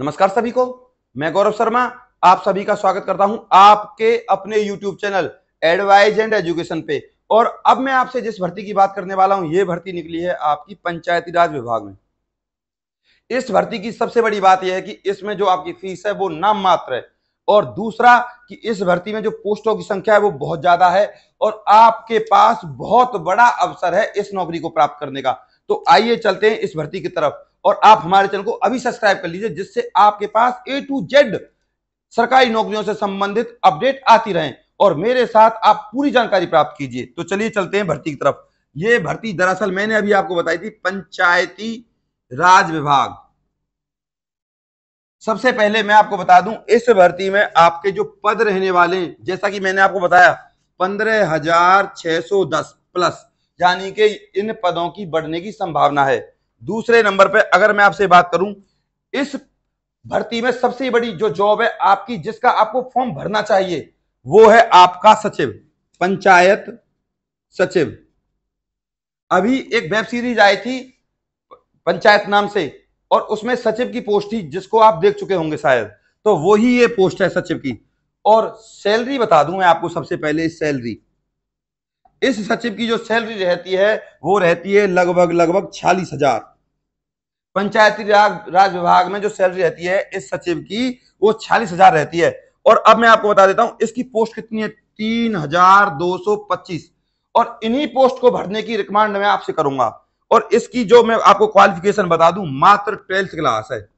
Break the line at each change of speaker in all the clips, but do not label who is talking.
नमस्कार सभी को। मैं गौरव शर्मा आप सभी का स्वागत करता हूं आपके अपने YouTube channel advise and education पे। और अब मैं आपसे जिस भर्ती की बात करने वाला हूं, ये भर्ती निकली है आपकी पंचायती राज विभाग में। इस भर्ती की सबसे बड़ी बात यह है कि इसमें जो आपकी फीस है वो नाम मात्र है, और दूसरा कि इस भर्ती में जो पोस्टों की संख्या है वो बहुत ज्यादा है, और आपके पास बहुत बड़ा अवसर है इस नौकरी को प्राप्त करने का। तो आइए चलते हैं इस भर्ती की तरफ, और आप हमारे चैनल को अभी सब्सक्राइब कर लीजिए, जिससे आपके पास A to Z सरकारी नौकरियों से संबंधित अपडेट आती रहें और मेरे साथ आप पूरी जानकारी प्राप्त कीजिए। तो चलिए चलते हैं भर्ती की तरफ। ये भर्ती दरअसल मैंने अभी आपको बताई थी, पंचायती राज विभाग। सबसे पहले मैं आपको बता दूं, इस भर्ती में आपके जो पद रहने वाले हैं, जैसा कि मैंने आपको बताया 15,610 प्लस, यानी कि इन पदों की बढ़ने की संभावना है। दूसरे नंबर पे अगर मैं आपसे बात करूं, इस भर्ती में सबसे बड़ी जो जॉब है आपकी, जिसका आपको फॉर्म भरना चाहिए, वो है आपका सचिव, पंचायत सचिव। अभी एक वेब सीरीज आई थी पंचायत नाम से, और उसमें सचिव की पोस्ट थी, जिसको आप देख चुके होंगे शायद। तो वही ये पोस्ट है सचिव की। और सैलरी बता दूं मैं आपको सबसे पहले, इस सचिव की जो सैलरी रहती है वो रहती है लगभग 46,000। पंचायती राज विभाग में जो सैलरी रहती है इस सचिव की, वो 46,000 रहती है। और अब मैं आपको बता देता हूं इसकी पोस्ट कितनी है, 3,225। और इन्हीं पोस्ट को भरने की रिकमेंड मैं आपसे करूंगा। और इसकी जो मैं आपको क्वालिफिकेशन बता दूं, मात्र 12th क्लास है।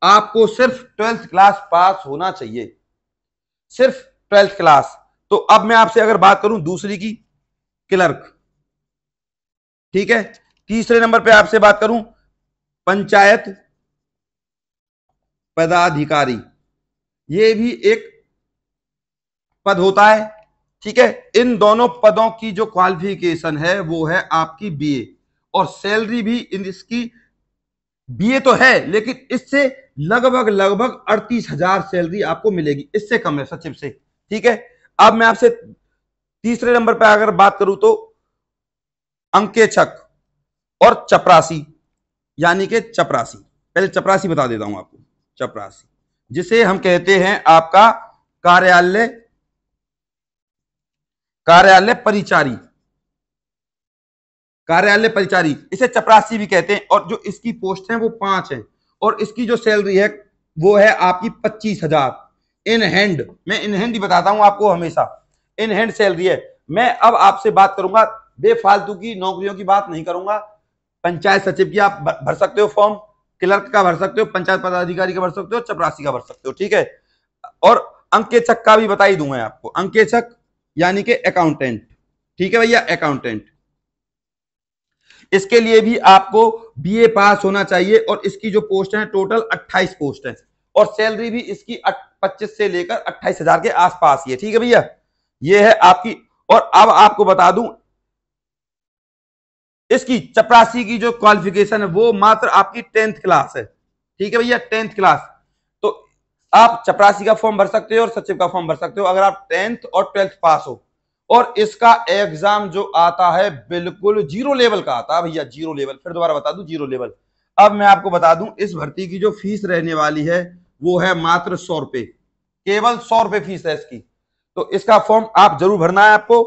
आपको सिर्फ 12th क्लास पास होना चाहिए, सिर्फ 12th क्लास। तो अब मैं आपसे अगर बात करूं दूसरी की, क्लर्क, ठीक है। तीसरे नंबर पे आपसे बात करूं, पंचायत पदाधिकारी, ये भी एक पद होता है, ठीक है। इन दोनों पदों की जो क्वालिफिकेशन है वो है आपकी बीए, और सैलरी भी इसकी बीए तो है, लेकिन इससे लगभग 38,000 सैलरी आपको मिलेगी, इससे कम है सचिव से, ठीक है। अब मैं आपसे तीसरे नंबर पर अगर बात करूं तो अंकेक्षक और चपरासी, यानी कि चपरासी। पहले चपरासी बता देता हूं आपको। चपरासी, जिसे हम कहते हैं आपका कार्यालय कार्यालय परिचारी, कार्यालय परिचारी, इसे चपरासी भी कहते हैं। और जो इसकी पोस्ट है वो 5 है, और इसकी जो सैलरी है वो है आपकी 25,000 इन हैंड। मैं इन हैंड ही बताता हूं आपको, हमेशा इन हैंड सैलरी है। मैं अब आपसे बात करूंगा, बेफालतू की नौकरियों की बात नहीं करूंगा। पंचायत सचिव की आप भर सकते हो फॉर्म, क्लर्क का भर सकते हो, पंचायत पदाधिकारी का भर सकते हो, चपरासी का भर सकते हो, ठीक है। और अंकेक्षक का भी बता ही दूंगा आपको। अंकेक्षक यानी कि अकाउंटेंट, ठीक है भैया, अकाउंटेंट। इसके लिए भी आपको बीए पास होना चाहिए, और इसकी जो पोस्ट है टोटल 28 पोस्ट है, और सैलरी भी इसकी 25 से लेकर 28,000 के आसपास ही है, ठीक है भैया। ये है आपकी। और अब आपको बता दूं, इसकी चपरासी की जो क्वालिफिकेशन है वो मात्र आपकी 10th क्लास है, ठीक है भैया, 10th क्लास। तो आप चपरासी का फॉर्म भर सकते हो और सचिव का फॉर्म भर सकते हो अगर आप 10th और 12th पास हो। और इसका एग्जाम जो आता है बिल्कुल जीरो लेवल का आता है भैया, जीरो लेवल। फिर दोबारा बता दूं, जीरो लेवल। अब मैं आपको बता दूं, इस भर्ती की जो फीस रहने वाली है वो है मात्र 100 रुपए, केवल 100 रुपए फीस है इसकी। तो इसका फॉर्म आप जरूर भरना है आपको।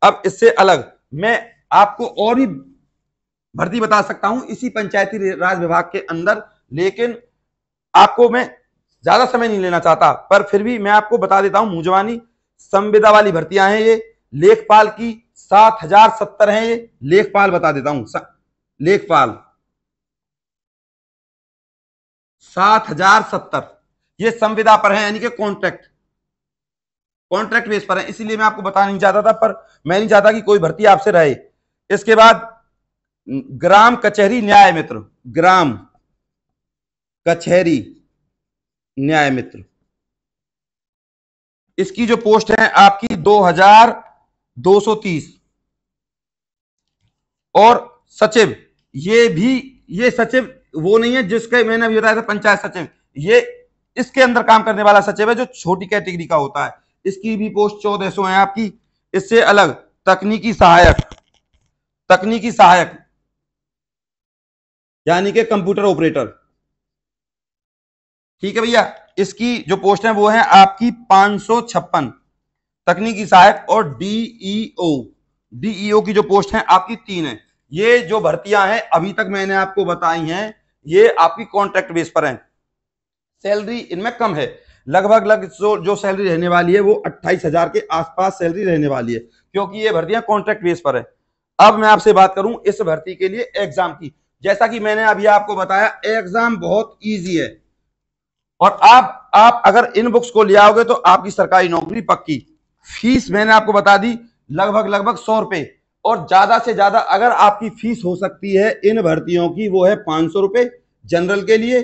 अब इससे अलग मैं आपको और भी भर्ती बता सकता हूं इसी पंचायती राज विभाग के अंदर, लेकिन आपको मैं ज्यादा समय नहीं लेना चाहता, पर फिर भी मैं आपको बता देता हूं। मुजवानी संविदा वाली भर्तियां हैं ये, लेखपाल की 7,070 है ये। लेखपाल बता देता हूं, लेखपाल 7,070, ये संविदा पर है, यानी कि कॉन्ट्रैक्ट कॉन्ट्रैक्ट बेस पर है, इसीलिए मैं आपको बता नहीं चाहता था, पर मैं नहीं चाहता कि कोई भर्ती आपसे रहे। इसके बाद ग्राम कचहरी न्याय मित्र, ग्राम कचहरी न्याय मित्र, इसकी जो पोस्ट है आपकी 2,230। और सचिव, ये भी, ये सचिव वो नहीं है जिसके मैंने अभी बताया था पंचायत सचिव, ये इसके अंदर काम करने वाला सचिव है जो छोटी कैटेगरी का होता है। इसकी भी पोस्ट 1,400 है आपकी। इससे अलग तकनीकी सहायक, तकनीकी सहायक यानी कि कंप्यूटर ऑपरेटर, ठीक है भैया। इसकी जो पोस्ट है वो है आपकी 556 तकनीकी सहायक, और डीईओ की जो पोस्ट है आपकी 3 है। ये जो भर्तियां हैं अभी तक मैंने आपको बताई हैं, ये आपकी कॉन्ट्रैक्ट बेस पर हैं। सैलरी इनमें कम है, लगभग जो सैलरी रहने वाली है वो 28,000 के आसपास सैलरी रहने वाली है, क्योंकि ये भर्तियां कॉन्ट्रैक्ट बेस पर है। अब मैं आपसे बात करूं इस भर्ती के लिए एग्जाम की, जैसा कि मैंने अभी आपको बताया एग्जाम बहुत ईजी है, और आप अगर इन बुक्स को ले आओगे तो आपकी सरकारी नौकरी पक्की। फीस मैंने आपको बता दी लगभग 100 रुपए, और ज्यादा से ज्यादा अगर आपकी फीस हो सकती है इन भर्तियों की वो है 500 रुपए जनरल के लिए,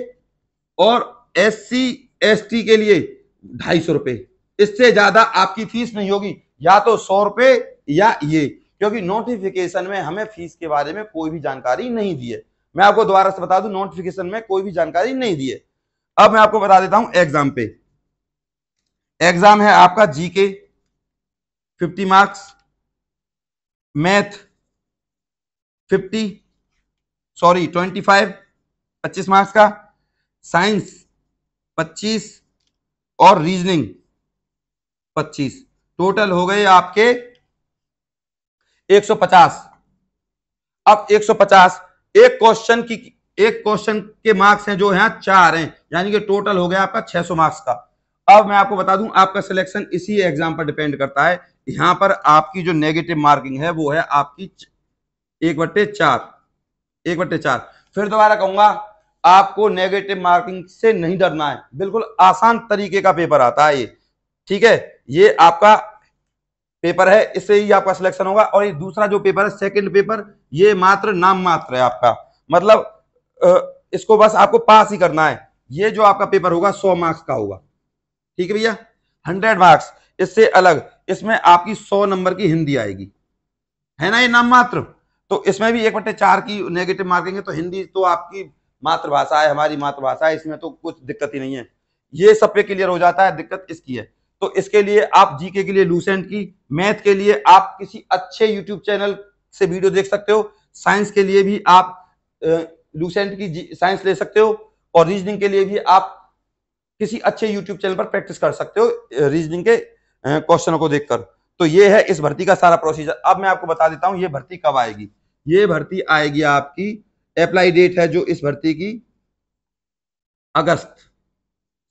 और SC ST के लिए 250 रुपए। इससे ज्यादा आपकी फीस नहीं होगी, या तो 100 रुपए या ये, क्योंकि नोटिफिकेशन में हमें फीस के बारे में कोई भी जानकारी नहीं दी है। मैं आपको दोबारा से बता दूं, नोटिफिकेशन में कोई भी जानकारी नहीं दी है। अब मैं आपको बता देता हूं एग्जाम पे। एग्जाम है आपका जीके 50 मार्क्स, मैथ 25 25 मार्क्स का, साइंस 25 और रीजनिंग 25, टोटल हो गए आपके 150। अब 150 एक क्वेश्चन के मार्क्स हैं जो हैं 4 हैं, यानी कि टोटल हो गया आपका 600 मार्क्स का। अब मैं आपको बता दूं आपका सिलेक्शन इसी एग्जाम पर डिपेंड करता है। यहां पर आपकी जो नेगेटिव मार्किंग है वो है आपकी 1/4। फिर दोबारा कहूंगा, आपको नेगेटिव मार्किंग से नहीं डरना है, बिल्कुल आसान तरीके का पेपर आता है ये, ठीक है। ये आपका पेपर है, इससे ही आपका सिलेक्शन होगा। और ये दूसरा जो पेपर है सेकंड पेपर, ये मात्र नाम मात्र है आपका, मतलब इसको बस आपको पास ही करना है। ये जो आपका पेपर होगा 100 मार्क्स का होगा, ठीक है भैया, 100 मार्क्स। इससे अलग इसमें आपकी 100 नंबर की हिंदी आएगी, है ना, ये नाम मात्र। तो इसमें भी 1/4 की नेगेटिव मार्किंग है, तो हिंदी तो आपकी मातृभाषा है, हमारी मातृभाषा है, इसमें तो कुछ दिक्कत ही नहीं है, ये सब पे क्लियर हो जाता है। दिक्कत इसकी है, तो इसके लिए आप जीके के लिए लूसेंट की, मैथ के लिए आप किसी अच्छे यूट्यूब चैनल से वीडियो देख सकते हो, साइंस के लिए भी आप लूसेंट की साइंस ले सकते हो, और रीजनिंग के लिए भी आप किसी अच्छे यूट्यूब चैनल पर प्रैक्टिस कर सकते हो रीजनिंग के क्वेश्चनों को देखकर। तो ये है इस भर्ती का सारा प्रोसीजर। अब मैं आपको बता देता हूं ये भर्ती कब आएगी। ये भर्ती आएगी आपकी, अप्लाई डेट है जो इस भर्ती की अगस्त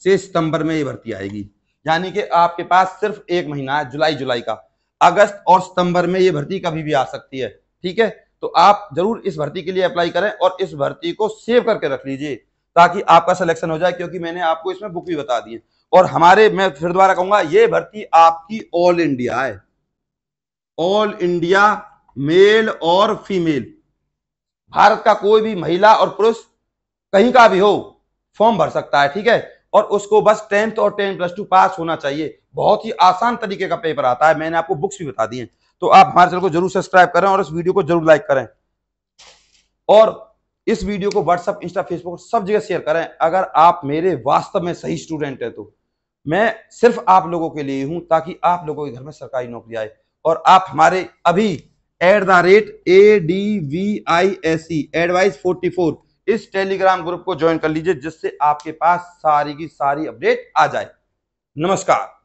से सितंबर में ये भर्ती आएगी, यानी कि आपके पास सिर्फ 1 महीना है, जुलाई का। अगस्त और सितंबर में ये भर्ती कभी भी आ सकती है, ठीक है। तो आप जरूर इस भर्ती के लिए अप्लाई करें, और इस भर्ती को सेव करके रख लीजिए ताकि आपका सिलेक्शन हो जाए, क्योंकि मैंने आपको इसमें बुक भी बता दी है। और हमारे, मैं फिर दोबारा कहूंगा, ये भर्ती आपकी ऑल इंडिया है, ऑल इंडिया, मेल और फीमेल, भारत का कोई भी महिला और पुरुष कहीं का भी हो फॉर्म भर सकता है, ठीक है। और उसको बस 10th और 10+2 पास होना चाहिए। बहुत ही आसान तरीके का पेपर आता है, मैंने आपको बुक्स भी बता दी हैं। तो आप हमारे चैनल को जरूर सब्सक्राइब करें और इस वीडियो को जरूर लाइक करें, और इस वीडियो को व्हाट्सएप, इंस्टा, फेसबुक सब जगह शेयर करें। अगर आप मेरे वास्तव में सही स्टूडेंट हैं तो मैं सिर्फ आप लोगों के लिए हूं, ताकि आप लोगों के घर में सरकारी नौकरी आए। और आप हमारे अभी @ADVISE एडवाइस 44 इस टेलीग्राम ग्रुप को ज्वाइन कर लीजिए, जिससे आपके पास सारी की सारी अपडेट आ जाए। नमस्कार।